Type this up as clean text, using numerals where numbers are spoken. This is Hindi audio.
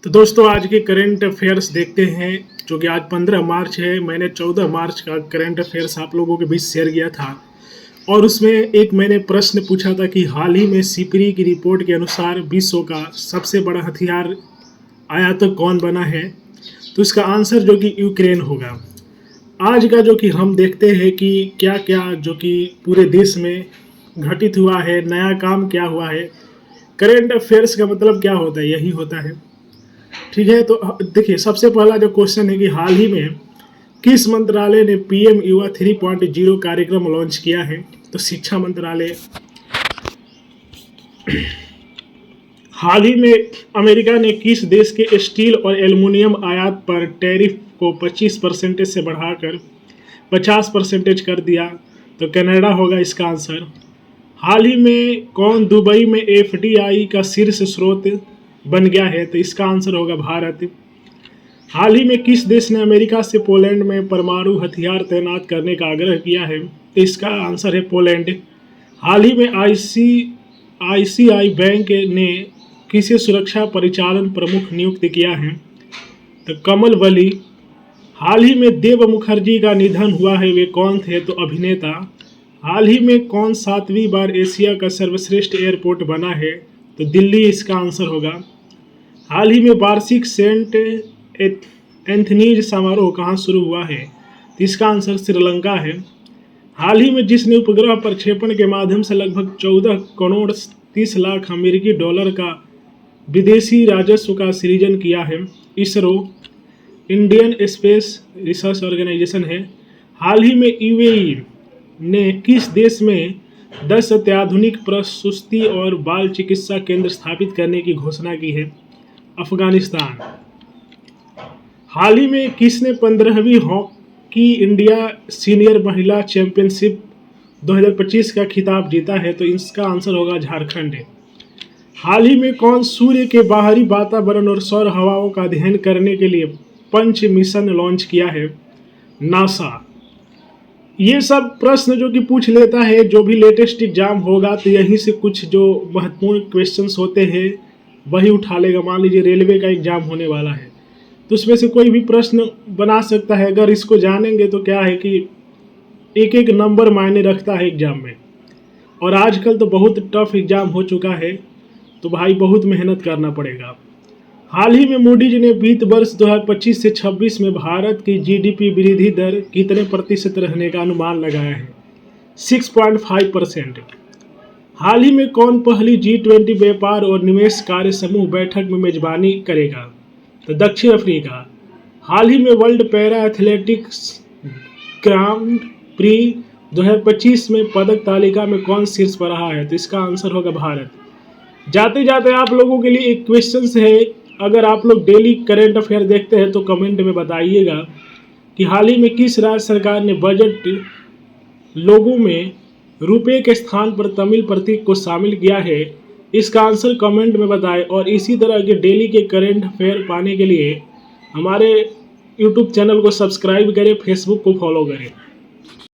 तो दोस्तों आज के करंट अफेयर्स देखते हैं, जो कि आज 15 मार्च है। मैंने 14 मार्च का करंट अफेयर्स आप लोगों के बीच शेयर किया था और उसमें एक मैंने प्रश्न पूछा था कि हाल ही में सिपरी की रिपोर्ट के अनुसार विश्व का सबसे बड़ा हथियार आयातक कौन बना है। तो इसका आंसर जो कि यूक्रेन होगा। आज का जो कि हम देखते हैं कि क्या क्या जो कि पूरे देश में घटित हुआ है, नया काम क्या हुआ है। करंट अफेयर्स का मतलब क्या होता है, यही होता है। ठीक है, तो देखिए सबसे पहला जो क्वेश्चन है कि हाल ही में किस मंत्रालय ने पीएम युवा 3.0 कार्यक्रम लॉन्च किया है। तो शिक्षा मंत्रालय। हाल ही में अमेरिका ने किस देश के स्टील और एल्युमिनियम आयात पर टैरिफ को 25% से बढ़ाकर 50% कर दिया। तो कनाडा होगा इसका आंसर। हाल ही में कौन दुबई में एफडीआई का शीर्ष स्रोत बन गया है। तो इसका आंसर होगा भारत। हाल ही में किस देश ने अमेरिका से पोलैंड में परमाणु हथियार तैनात करने का आग्रह किया है। तो इसका आंसर है पोलैंड। हाल ही में आईसीआई बैंक ने किसे सुरक्षा परिचालन प्रमुख नियुक्त किया है। तो कमल वली। हाल ही में देव मुखर्जी का निधन हुआ है, वे कौन थे। तो अभिनेता। हाल ही में कौन 7वीं बार एशिया का सर्वश्रेष्ठ एयरपोर्ट बना है। तो दिल्ली इसका आंसर होगा। हाल ही में वार्षिक सेंट एंथनीज समारोह कहाँ शुरू हुआ है। तो इसका आंसर श्रीलंका है। हाल ही में जिसने उपग्रह प्रक्षेपण के माध्यम से लगभग 14 करोड़ 30 लाख अमेरिकी डॉलर का विदेशी राजस्व का सृजन किया है। ISRO, Indian space research organisation है। हाल ही में यूएई ने किस देश में 10 अत्याधुनिक प्रसूति और बाल चिकित्सा केंद्र स्थापित करने की घोषणा की है। अफगानिस्तान। हाल ही में किसने 15वीं हॉकी इंडिया सीनियर महिला चैंपियनशिप 2025 का खिताब जीता है। तो इसका आंसर होगा झारखंड। हाल ही में कौन सूर्य के बाहरी वातावरण और सौर हवाओं का अध्ययन करने के लिए पंच मिशन लॉन्च किया है। नासा। ये सब प्रश्न जो कि पूछ लेता है, जो भी लेटेस्ट एग्जाम होगा तो यहीं से कुछ जो महत्वपूर्ण क्वेश्चंस होते हैं वही उठा लेगा। मान लीजिए रेलवे का एग्जाम होने वाला है तो उसमें से कोई भी प्रश्न बना सकता है। अगर इसको जानेंगे तो क्या है कि एक एक नंबर मायने रखता है एग्जाम में, और आजकल तो बहुत टफ एग्जाम हो चुका है, तो भाई बहुत मेहनत करना पड़ेगा। हाल ही में मूडीज ने वित्त वर्ष 2025 से 26 में भारत की जीडीपी वृद्धि दर कितने प्रतिशत रहने का अनुमान लगाया है। 6.5%। हाल ही में कौन पहली G20 व्यापार और निवेश कार्य समूह बैठक में मेजबानी करेगा। तो दक्षिण अफ्रीका। हाल ही में world para athletics grand pre 2025 में पदक तालिका में कौन शीर्ष पर रहा है। तो इसका आंसर होगा भारत। जाते जाते आप लोगों के लिए एक क्वेश्चन है, अगर आप लोग डेली करंट अफेयर देखते हैं तो कमेंट में बताइएगा कि हाल ही में किस राज्य सरकार ने बजट लोगों में रुपए के स्थान पर तमिल प्रतीक को शामिल किया है। इसका आंसर कमेंट में बताएं, और इसी तरह के डेली के करंट अफेयर पाने के लिए हमारे यूट्यूब चैनल को सब्सक्राइब करें, फेसबुक को फॉलो करें।